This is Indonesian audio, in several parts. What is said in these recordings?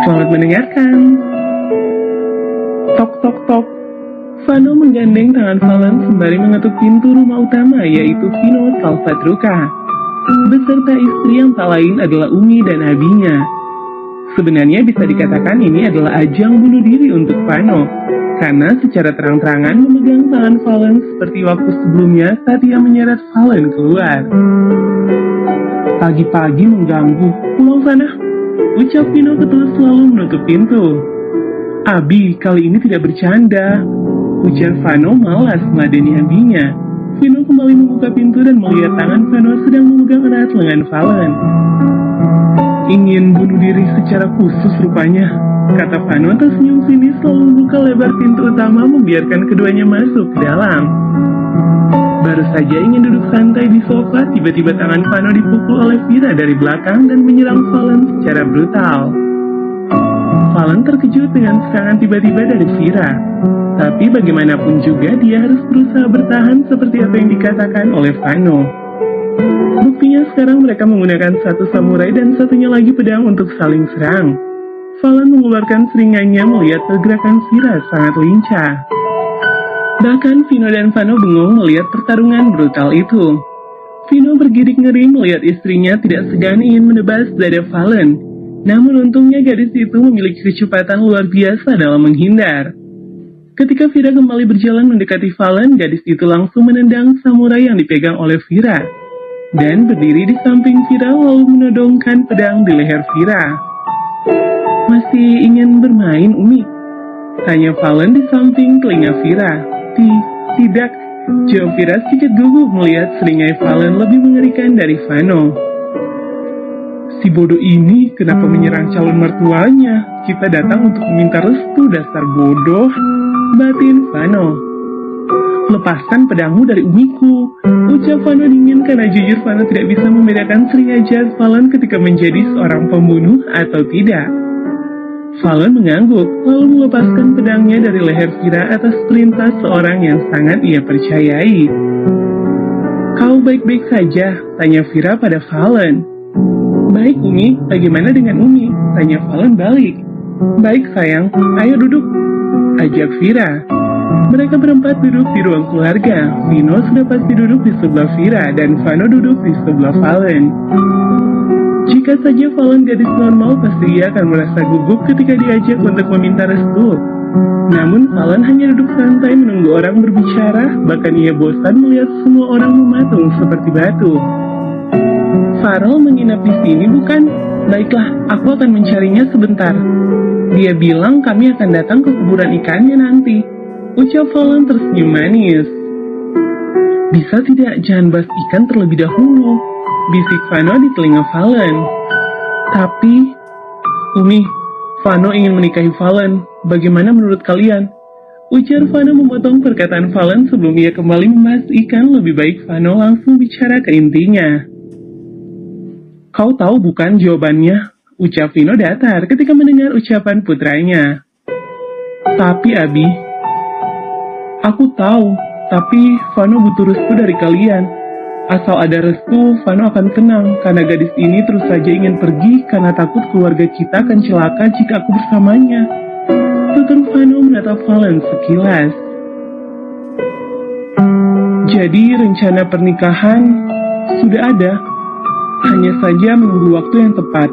Selamat mendengarkan. Tok tok tok. Vano menggandeng tangan Valen sembari mengetuk pintu rumah utama, yaitu Vino Salvatruca, beserta istri yang tak lain adalah Umi dan Abinya. Sebenarnya bisa dikatakan ini adalah ajang bunuh diri untuk Vano, karena secara terang-terangan memegang tangan Valen seperti waktu sebelumnya saat ia menyeret Valen keluar. Pagi-pagi mengganggu, pulang sana, ucap Vino ketika selalu menutup pintu. Abi, kali ini tidak bercanda, ujar Vano malas meladeni Abinya. Vino kembali membuka pintu dan melihat tangan Vano sedang memegang erat lengan Valen. Ingin bunuh diri secara khusus rupanya, kata Vano tersenyum sinis lalu membuka lebar pintu utama membiarkan keduanya masuk ke dalam. Baru saja ingin duduk santai di sofa, tiba-tiba tangan Vano dipukul oleh Vira dari belakang dan menyerang Valen secara brutal. Valen terkejut dengan serangan tiba-tiba dari Vira, tapi bagaimanapun juga dia harus berusaha bertahan seperti apa yang dikatakan oleh Vano. Buktinya sekarang mereka menggunakan satu samurai dan satunya lagi pedang untuk saling serang. Valen mengeluarkan seringannya melihat pergerakan Vira sangat lincah. Bahkan Vino dan Vano bengong melihat pertarungan brutal itu. Vino bergidik ngeri melihat istrinya tidak segan ingin menebas dada Valen. Namun untungnya gadis itu memiliki kecepatan luar biasa dalam menghindar. Ketika Vira kembali berjalan mendekati Valen, gadis itu langsung menendang samurai yang dipegang oleh Vira dan berdiri di samping Vira lalu menodongkan pedang di leher Vira. Masih ingin bermain, Umi? Tanya Valen di samping telinga Vira. Tidak, jawab Vira sedikit gugup melihat seringai Valen lebih mengerikan dari Vano. Si bodoh ini kenapa menyerang calon mertuanya? Kita datang untuk meminta restu, dasar bodoh, batin Vano. Lepaskan pedangmu dari umiku, ucap Vano dingin karena jujur Vano tidak bisa membedakan seringai jahat Valen ketika menjadi seorang pembunuh atau tidak. Valen mengangguk, lalu melepaskan pedangnya dari leher Vira atas perintah seorang yang sangat ia percayai. Kau baik-baik saja? Tanya Vira pada Valen. Baik Umi, bagaimana dengan Umi? Tanya Valen balik. Baik sayang, ayo duduk, ajak Vira. Mereka berempat duduk di ruang keluarga. Vino sudah pasti duduk di sebelah Vira dan Vano duduk di sebelah Valen. Jika saja Valen gadis normal, pasti ia akan merasa gugup ketika diajak untuk meminta restu. Namun Valen hanya duduk santai menunggu orang berbicara, bahkan ia bosan melihat semua orang mematung seperti batu. Farel menginap di sini bukan? Baiklah, aku akan mencarinya sebentar. Dia bilang kami akan datang ke kuburan ikannya nanti, ucap Valen tersenyum manis. Bisa tidak jangan bahas ikan terlebih dahulu, bisik Vano di telinga Valen. Tapi, Umi, Vano ingin menikahi Valen. Bagaimana menurut kalian? Ujar Vano memotong perkataan Valen sebelum ia kembali membahas ikan. Lebih baik Vano langsung bicara ke intinya. Kau tahu bukan jawabannya? Ucap Vino datar ketika mendengar ucapan putranya. Tapi Abi, aku tahu, tapi Vano butuh restu dari kalian. Asal ada restu, Vano akan tenang, karena gadis ini terus saja ingin pergi karena takut keluarga kita akan celaka jika aku bersamanya. Tutur Vano menatap Valen sekilas. Jadi rencana pernikahan sudah ada, hanya saja menunggu waktu yang tepat,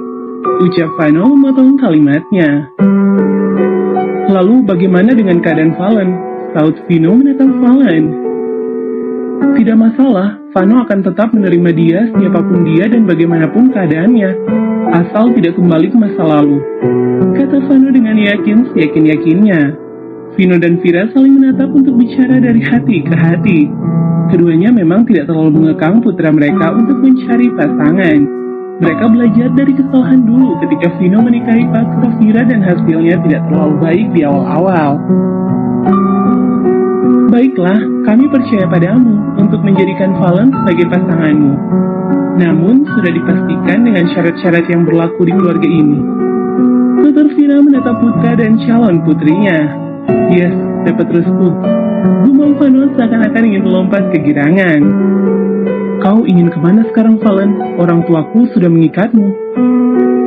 ucap Vano memotong kalimatnya. Lalu bagaimana dengan keadaan Valen? Saut Vino menatap Valen. Tidak masalah, Vano akan tetap menerima dia siapapun dia dan bagaimanapun keadaannya, asal tidak kembali ke masa lalu, kata Vano dengan yakin seyakin-yakinnya. Vino dan Vira saling menatap untuk bicara dari hati ke hati. Keduanya memang tidak terlalu mengekang putra mereka untuk mencari pasangan. Mereka belajar dari kesalahan dulu ketika Vino menikahi paksa Vira dan hasilnya tidak terlalu baik di awal-awal. Baiklah, kami percaya padamu untuk menjadikan Valen sebagai pasanganmu. Namun, sudah dipastikan dengan syarat-syarat yang berlaku di keluarga ini. Tutur Vira menatap putra dan calon putrinya. Yes, dapat restu. Gumam Vano seakan-akan ingin melompat kegirangan. Kau ingin kemana sekarang, Valen? Orang tuaku sudah mengikatmu.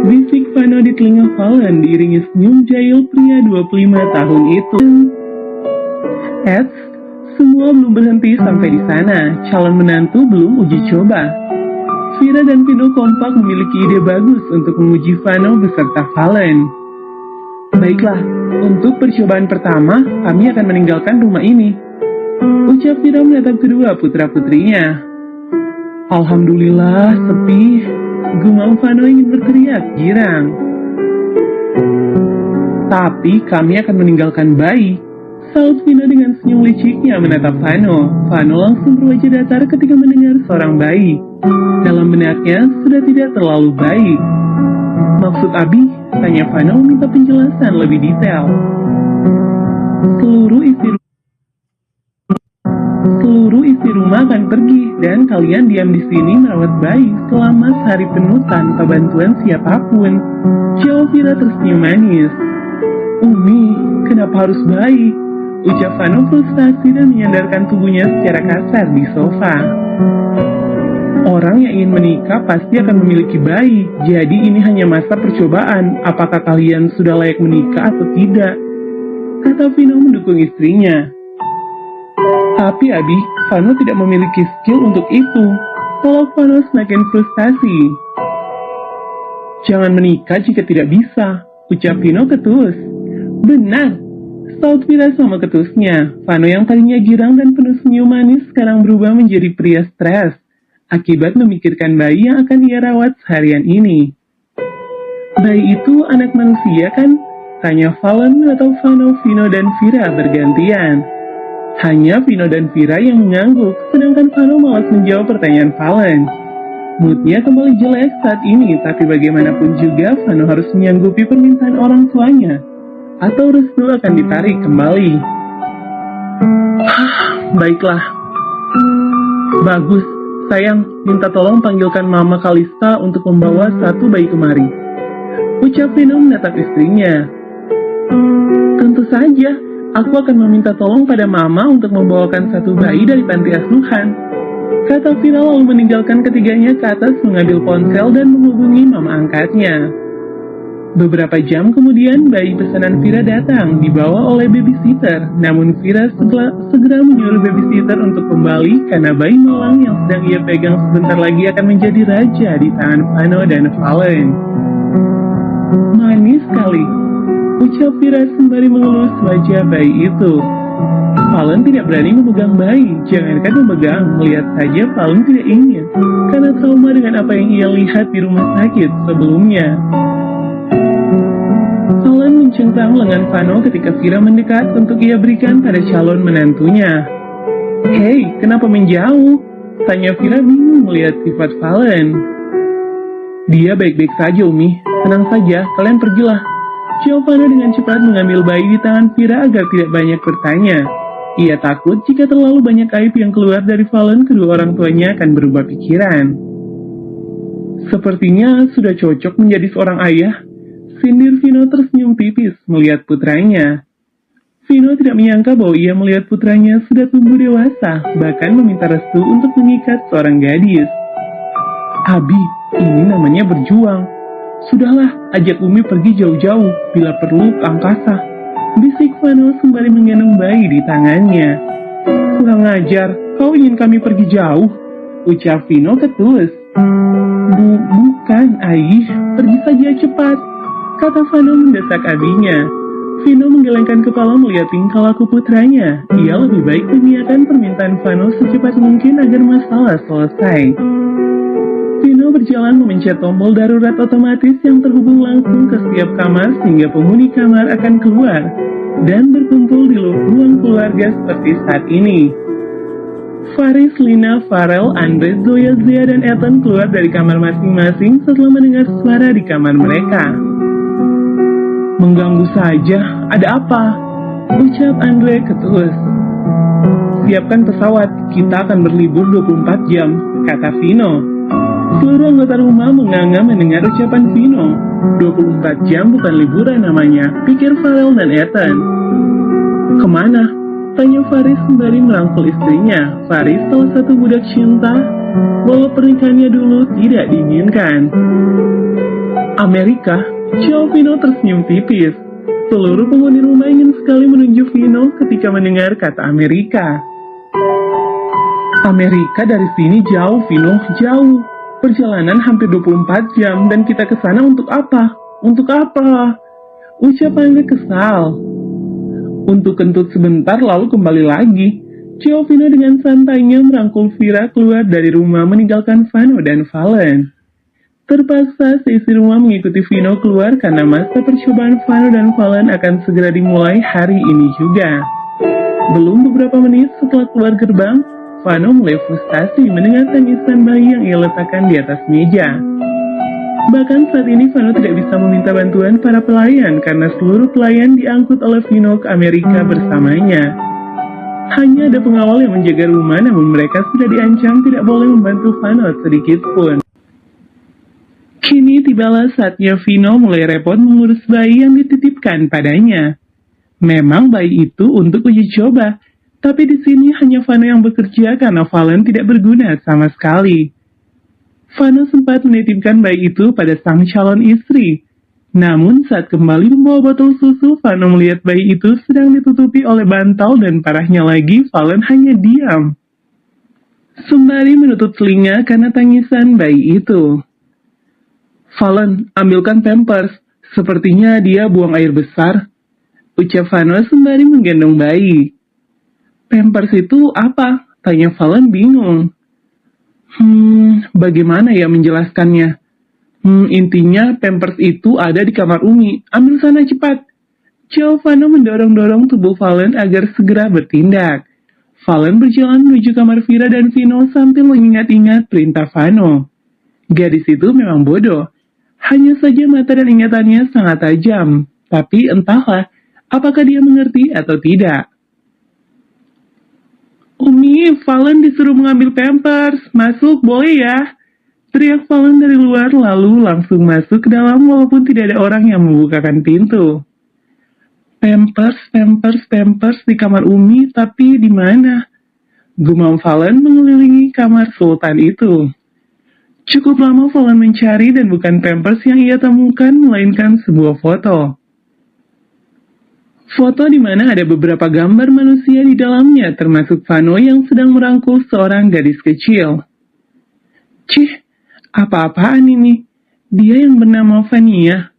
Bisik Vano di telinga Valen diiringi senyum jahil pria 25 tahun itu. Eits, semua belum berhenti sampai di sana. Calon menantu belum uji coba. Vira dan Vino kompak memiliki ide bagus untuk menguji Vano beserta Valen. Baiklah, untuk percobaan pertama, kami akan meninggalkan rumah ini. Ucap Vira menatap kedua putra-putrinya. Alhamdulillah, sepi. Gumam Vano ingin berteriak girang. Tapi kami akan meninggalkan bayi. Saut Vino dengan senyum liciknya menatap Vano. Vano langsung berwajah datar ketika mendengar seorang bayi. Dalam benaknya sudah tidak terlalu baik. Maksud Abi? Tanya Vano meminta penjelasan lebih detail. Seluruh isi rumah akan pergi dan kalian diam di sini merawat bayi selama sehari penuh tanpa bantuan siapapun. Jawab Vira tersenyum manis. Umi, kenapa harus bayi? Ucap Vano frustasi dan menyandarkan tubuhnya secara kasar di sofa. Orang yang ingin menikah pasti akan memiliki bayi, jadi ini hanya masa percobaan. Apakah kalian sudah layak menikah atau tidak? Kata Vino mendukung istrinya. Tapi Abi, Vano tidak memiliki skill untuk itu. Tolak Vano semakin frustasi. Jangan menikah jika tidak bisa, ucap Vino ketus. Benar, saut Vira sama ketusnya. Vano yang tadinya girang dan penuh senyum manis sekarang berubah menjadi pria stres akibat memikirkan bayi yang akan ia rawat seharian ini. Bayi itu anak manusia kan? Tanya Valen atau Vano, Vino, dan Vira bergantian. Hanya Vino dan Vira yang mengangguk, sedangkan Vano malas menjawab pertanyaan Valen. Moodnya kembali jelek saat ini, tapi bagaimanapun juga Vano harus menyanggupi permintaan orang tuanya, atau restu akan ditarik kembali. Baiklah. Bagus, sayang, minta tolong panggilkan Mama Kalista untuk membawa satu bayi kemari. Ucap Vino menatap istrinya. Tentu saja. Aku akan meminta tolong pada Mama untuk membawakan satu bayi dari panti asuhan. Kata Vira lalu meninggalkan ketiganya ke atas mengambil ponsel dan menghubungi mama angkatnya. Beberapa jam kemudian bayi pesanan Vira datang dibawa oleh babysitter. Namun Vira segera menyuruh babysitter untuk kembali karena bayi malang yang sedang ia pegang sebentar lagi akan menjadi raja di tangan Vano dan Valen. Manis sekali, ucap Vira sembari mengelus wajah bayi itu. Valen tidak berani memegang bayi, jangankan memegang, melihat saja Valen tidak ingin, karena trauma dengan apa yang ia lihat di rumah sakit sebelumnya. Valen mencengkram lengan Vano ketika Vira mendekat untuk ia berikan pada calon menantunya. Hei, kenapa menjauh? Tanya Vira bingung melihat sifat Valen. Dia baik-baik saja, Umi. Tenang saja, kalian pergilah. Jawab Vano dengan cepat mengambil bayi di tangan Vira agar tidak banyak bertanya. Ia takut jika terlalu banyak aib yang keluar dari Valen, kedua orang tuanya akan berubah pikiran. Sepertinya sudah cocok menjadi seorang ayah. Sindir Vino tersenyum tipis melihat putranya. Vino tidak menyangka bahwa ia melihat putranya sudah tumbuh dewasa, bahkan meminta restu untuk mengikat seorang gadis. Abi, ini namanya berjuang. Sudahlah, ajak Umi pergi jauh-jauh, bila perlu ke angkasa. Bisik Vano sembari menggendong bayi di tangannya. Kurang ajar, kau ingin kami pergi jauh? Ucap Vino ketus. Bukan, Aish, pergi saja cepat, kata Vano mendesak abinya. Vino menggelengkan kepala melihat tingkah laku putranya. Ia lebih baik mengiyakan permintaan Vano secepat mungkin agar masalah selesai. Vino berjalan memencet tombol darurat otomatis yang terhubung langsung ke setiap kamar sehingga penghuni kamar akan keluar dan berkumpul di ruang keluarga seperti saat ini. Faris, Lina, Farel, Andre, Zoya, Zia, dan Ethan keluar dari kamar masing-masing setelah mendengar suara di kamar mereka. Mengganggu saja, ada apa? Ucap Andre ketus. Siapkan pesawat, kita akan berlibur 24 jam, kata Vino. Seluruh anggota rumah menganga mendengar ucapan Vino. 24 jam bukan liburan namanya, pikir Farel dan Ethan. Kemana? Tanya Faris sembari merangkul istrinya. Faris salah satu budak cinta, walau pernikahannya dulu tidak diinginkan. Amerika, Ciao Vino tersenyum tipis. Seluruh penghuni rumah ingin sekali menunjuk Vino ketika mendengar kata Amerika. Amerika dari sini jauh, Vino, jauh. Perjalanan hampir 24 jam dan kita ke sana untuk apa? Untuk apa? Ucapannya kesal. Untuk kentut sebentar lalu kembali lagi. Ciao Vino dengan santainya merangkul Vira keluar dari rumah meninggalkan Vano dan Valen. Terpaksa seisi rumah mengikuti Vino keluar karena masa percobaan Vano dan Valen akan segera dimulai hari ini juga. Belum beberapa menit setelah keluar gerbang, Vano mulai frustasi mendengar tangisan bayi yang ia letakkan di atas meja. Bahkan saat ini Vano tidak bisa meminta bantuan para pelayan karena seluruh pelayan diangkut oleh Vino ke Amerika bersamanya. Hanya ada pengawal yang menjaga rumah, namun mereka sudah diancam tidak boleh membantu Vano sedikit pun. Kini tibalah saatnya Vino mulai repot mengurus bayi yang dititipkan padanya. Memang bayi itu untuk uji coba, tapi di sini hanya Vano yang bekerja karena Valen tidak berguna sama sekali. Vano sempat menitipkan bayi itu pada sang calon istri. Namun saat kembali membawa botol susu, Vano melihat bayi itu sedang ditutupi oleh bantal dan parahnya lagi Valen hanya diam. Sembari menutup telinga karena tangisan bayi itu. Valen, ambilkan Pampers. Sepertinya dia buang air besar. Ucap Vano sembari menggendong bayi. Pampers itu apa? Tanya Valen bingung. Bagaimana ya menjelaskannya? Intinya Pampers itu ada di kamar Umi. Ambil sana cepat. Ciao Vano mendorong-dorong tubuh Valen agar segera bertindak. Valen berjalan menuju kamar Vira dan Vino sambil mengingat-ingat perintah Vano. Gadis itu memang bodoh. Hanya saja mata dan ingatannya sangat tajam. Tapi entahlah, apakah dia mengerti atau tidak. Umi, Valen disuruh mengambil Pampers. Masuk, boleh ya? Teriak Valen dari luar lalu langsung masuk ke dalam walaupun tidak ada orang yang membukakan pintu. Pampers di kamar Umi, tapi di mana? Gumam Valen mengelilingi kamar Sultan itu. Cukup lama Valen mencari dan bukan Pampers yang ia temukan, melainkan sebuah foto. Foto di mana ada beberapa gambar manusia di dalamnya, termasuk Vano yang sedang merangkul seorang gadis kecil. Cih, apa-apaan ini? Dia yang bernama Vania.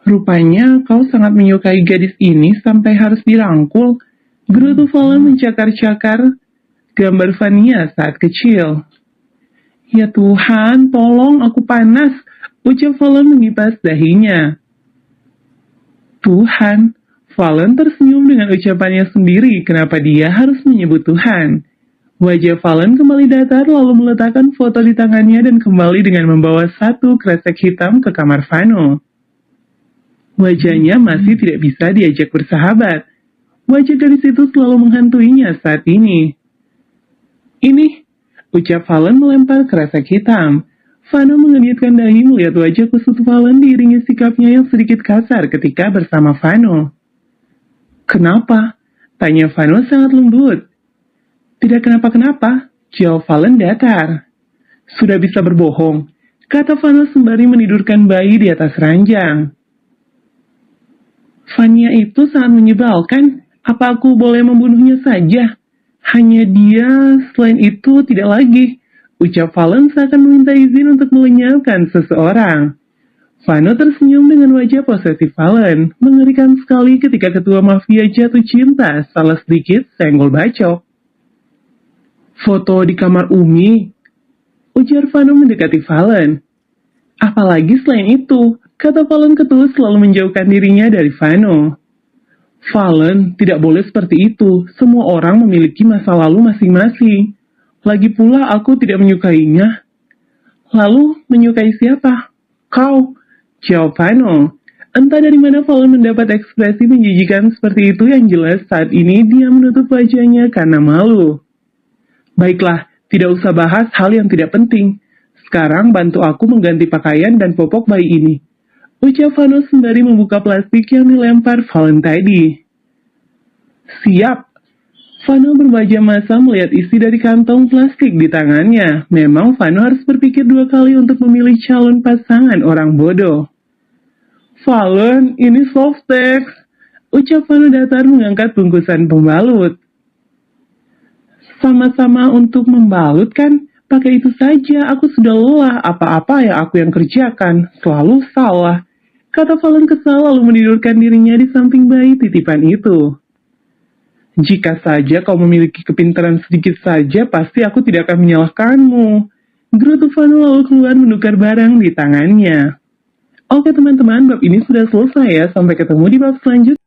Rupanya kau sangat menyukai gadis ini sampai harus dirangkul. Gerutu Valen mencakar-cakar gambar Vania saat kecil. Ya Tuhan, tolong aku panas, ucap Valen mengipas dahinya. Tuhan, Valen tersenyum dengan ucapannya sendiri kenapa dia harus menyebut Tuhan. Wajah Valen kembali datar lalu meletakkan foto di tangannya dan kembali dengan membawa satu kresek hitam ke kamar Vano. Wajahnya masih tidak bisa diajak bersahabat. Wajah gadis itu selalu menghantuinya saat ini. Ini, ucap Valen melempar kresek hitam. Vano mengenyitkan dahi melihat wajah kusut Valen diiringi sikapnya yang sedikit kasar ketika bersama Vano. Kenapa? Tanya Vano sangat lembut. Tidak kenapa-kenapa, jawab Valen datar. Sudah bisa berbohong, kata Vano sembari menidurkan bayi di atas ranjang. Vania itu sangat menyebalkan, apa aku boleh membunuhnya saja? Hanya dia, selain itu tidak lagi. Ucap Valen seakan meminta izin untuk melenyapkan seseorang. Vano tersenyum dengan wajah posesif Valen. Mengerikan sekali ketika ketua mafia jatuh cinta, salah sedikit senggol bacok. Foto di kamar Umi, ujar Vano mendekati Valen. Apalagi selain itu, kata Valen ketulus selalu menjauhkan dirinya dari Vano. Valen, tidak boleh seperti itu. Semua orang memiliki masa lalu masing-masing. Lagi pula aku tidak menyukainya. Lalu, menyukai siapa? Kau, jawab Vano. Entah dari mana Valen mendapat ekspresi menjijikan seperti itu yang jelas saat ini dia menutup wajahnya karena malu. Baiklah, tidak usah bahas hal yang tidak penting. Sekarang bantu aku mengganti pakaian dan popok bayi ini. Ucap Vano sembari membuka plastik yang dilempar Valen tadi. Siap. Vano berbaja masa melihat isi dari kantong plastik di tangannya. Memang Vano harus berpikir 2 kali untuk memilih calon pasangan orang bodoh. Valen, ini softtek. Ucap Vano datar mengangkat bungkusan pembalut. Sama-sama untuk membalut kan? Pakai itu saja, aku sudah lelah. Apa-apa ya aku yang kerjakan. Selalu salah. Kata Valen kesal lalu menidurkan dirinya di samping bayi titipan itu. Jika saja kau memiliki kepintaran sedikit saja, pasti aku tidak akan menyalahkanmu. Gerutu Vano lalu keluar menukar barang di tangannya. Oke teman-teman, bab ini sudah selesai ya. Sampai ketemu di bab selanjutnya.